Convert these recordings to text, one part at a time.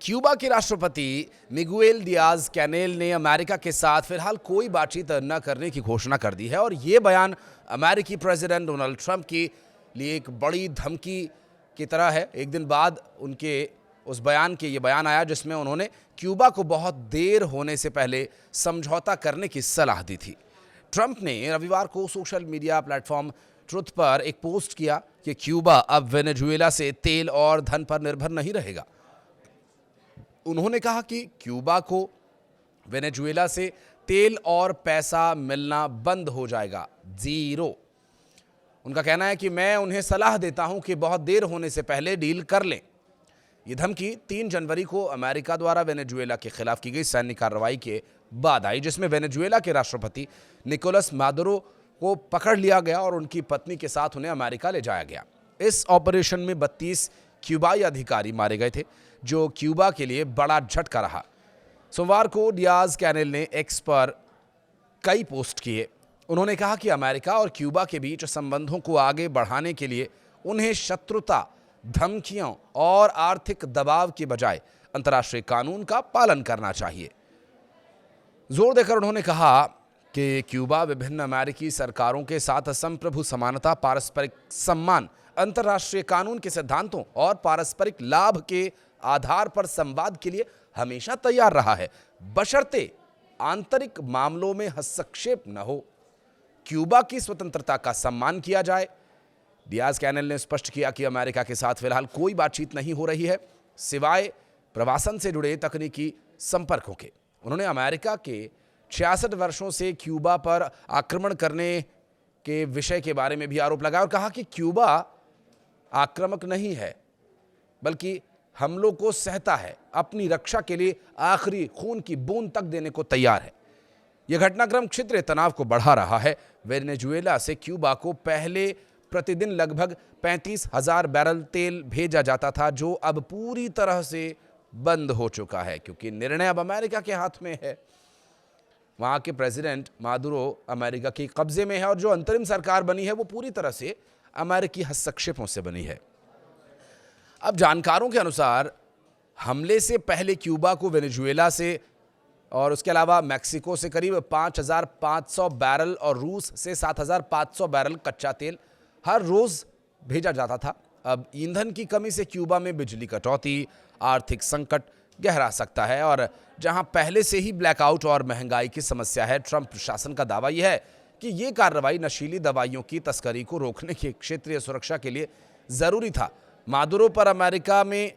Cuba के राष्ट्रपति Miguel Diya's कैनेल ने अमेरिका के साथ फिलहाल कोई बातचीत न करने की घोषणा कर दी है और ये बयान अमेरिकी प्रेसिडेंट डोनाल्ड ट्रंप के लिए एक बड़ी धमकी की तरह है। एक दिन बाद उनके उस बयान के ये बयान आया जिसमें उन्होंने क्यूबा को बहुत देर होने से पहले समझौता करने की सलाह दी थी। ट्रंप ने रविवार को सोशल मीडिया प्लेटफॉर्म ट्रुथ पर एक पोस्ट किया कि क्यूबा अब वेनेजुएला से तेल और धन पर निर्भर नहीं रहेगा। उन्होंने कहा कि क्यूबा को वेनेजुएला से तेल और पैसा मिलना बंद हो जाएगा, जीरो। उनका कहना है कि मैं उन्हें सलाह देता हूं कि बहुत देर होने से पहले डील कर लें। यह धमकी 3 जनवरी को अमेरिका द्वारा वेनेजुएला के खिलाफ की गई सैन्य कार्रवाई के बाद आई, जिसमें वेनेजुएला के राष्ट्रपति निकोलस मादुरो को पकड़ लिया गया और उनकी पत्नी के साथ उन्हें अमेरिका ले जाया गया। इस ऑपरेशन में 32 क्यूबाई अधिकारी मारे गए थे, जो क्यूबा के लिए बड़ा झटका रहा। सोमवार को डियाज कैनेल ने एक्स पर कई पोस्ट किए। उन्होंने कहा कि अमेरिका और क्यूबा के बीच संबंधों को आगे बढ़ाने के लिए उन्हें शत्रुता, धमकियों और आर्थिक दबाव के बजाय अंतर्राष्ट्रीय कानून का पालन करना चाहिए। जोर देकर उन्होंने कहा कि क्यूबा विभिन्न अमेरिकी सरकारों के साथ संप्रभु समानता, पारस्परिक सम्मान, अंतर्राष्ट्रीय कानून के सिद्धांतों और पारस्परिक लाभ के आधार पर संवाद के लिए हमेशा तैयार रहा है, बशर्ते आंतरिक मामलों में हस्तक्षेप न हो। क्यूबा की स्वतंत्रता का सम्मान किया जाए। डियाज कैनेल ने स्पष्ट किया कि अमेरिका के साथ फिलहाल कोई बातचीत नहीं हो रही है, सिवाय प्रवासन से जुड़े तकनीकी संपर्कों के। उन्होंने अमेरिका के 66 वर्षों से क्यूबा पर आक्रमण करने के विषय के बारे में भी आरोप लगाया और कहा कि क्यूबा आक्रामक नहीं है, बल्कि हमलों को सहता है, अपनी रक्षा के लिए आखिरी खून की बूंद तक देने को तैयार है। यह घटनाक्रम क्षेत्रीय तनाव को बढ़ा रहा है। वेनेजुएला से क्यूबा को पहले प्रतिदिन लगभग 35,000 बैरल तेल भेजा जाता था, जो अब पूरी तरह से बंद हो चुका है, क्योंकि निर्णय अब अमेरिका के हाथ में है। वहां के प्रेसिडेंट मादुरो अमेरिका के कब्जे में है और जो अंतरिम सरकार बनी है वो पूरी तरह से अमेरिकी हस्तक्षेपों से बनी है। अब जानकारों के अनुसार हमले से पहले क्यूबा को वेनेजुएला से और उसके अलावा मैक्सिको से करीब 5,500 बैरल और रूस से 7,500 बैरल कच्चा तेल हर रोज भेजा जाता था। अब ईंधन की कमी से क्यूबा में बिजली कटौती, आर्थिक संकट गहरा सकता है और जहां पहले से ही ब्लैकआउट और महंगाई की समस्या है, ट्रंप प्रशासन का दावा यह है कि यह कार्रवाई नशीली दवाइयों की तस्करी को रोकने की क्षेत्रीय सुरक्षा के लिए जरूरी था। मादुरो पर अमेरिका में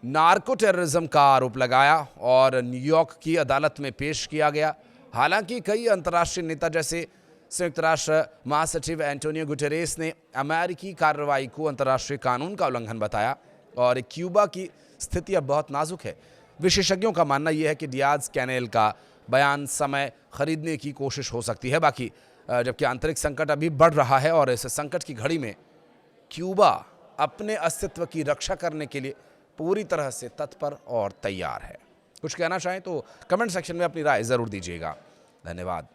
नार्को टेररिज्म का आरोप लगाया और न्यूयॉर्क की अदालत में पेश किया गया। हालांकि कई अंतर्राष्ट्रीय नेता जैसे संयुक्त राष्ट्र महासचिव एंटोनियो गुटेरेस ने अमेरिकी कार्रवाई को अंतर्राष्ट्रीय कानून का उल्लंघन बताया और क्यूबा की स्थिति अब बहुत नाजुक है। विशेषज्ञों का मानना यह है कि डियाज कैनेल का बयान समय खरीदने की कोशिश हो सकती है, जबकि आंतरिक संकट अभी बढ़ रहा है और इस संकट की घड़ी में क्यूबा अपने अस्तित्व की रक्षा करने के लिए पूरी तरह से तत्पर और तैयार है। कुछ कहना चाहें तो कमेंट सेक्शन में अपनी राय जरूर दीजिएगा। धन्यवाद।